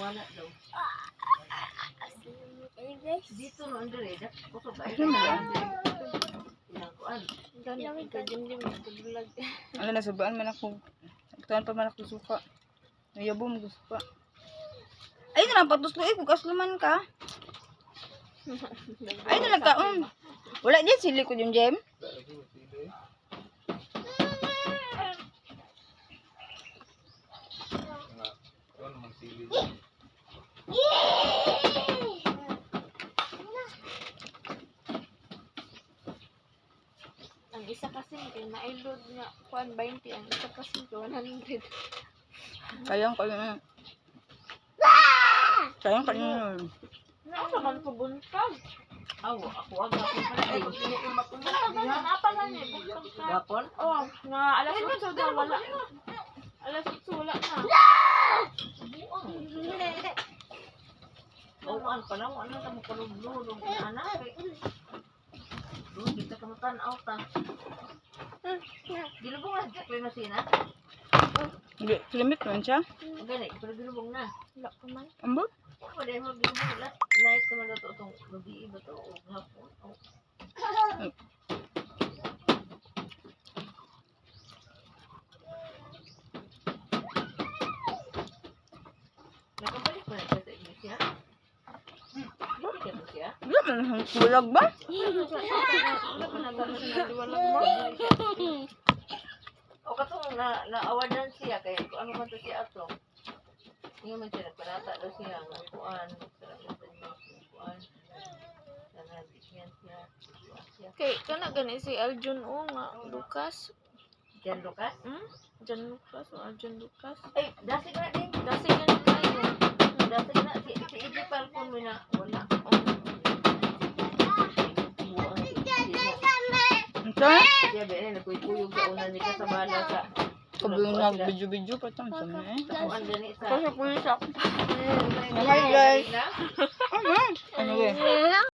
wala daw. Dito no andre dak ko ba ay. Kuan. Gani ka dim bulag. Ano na subaan man ako. Tuan pa man ako suka. Nayabo mo suka. Ay na patuslo kung kasluman ka. Ay na nagkaon. Wala din sili ko yung gem. Ang isa kasi kay na-load nga kuan 20, ang isa kasi 100. Sayang kayo na. Sayang kayo na. Ano man ko buntag? Awo ako aga ko pala. Apa na ni buntag ka? Gapon? Oh, nga alas 8 daw wala. Alas 8 wala na. Buwan pa lang ano ta mo kulog-lulog ana kay. Doon kita kamatan-aw ta. Dilubong na sa masina. Limit man siya. Gani, pero dilubong na. Wala pa man. Ambot? Wala mo dilubong na. Night naman na to itong gabi ba to o hapon. Nakabalik pa na siya sa iglesia? Balik ka siya? Wala man kulag ba? Wala pa na gano'n na diwalag mo. O katong na-awardan siya kaya kung ano man to siya ato. Hindi man siya nagparata daw siya ng kuan. Kuan. Nagabigyan siya. Kay kana gani si Aljun o nga Lucas. Jan Lucas? Jan Lucas o Aljun Lucas. Ay, dasig na din. Kasi gani kayo. Dasig na. Si Iji Falcon mo na. Wala. Ito? Siya ba na nagkuyog sa una ni kasabala sa Kabunag video-video pa ito. kuan gani sa. Kasi pulis ako. Hi guys. na. Ano? Ano?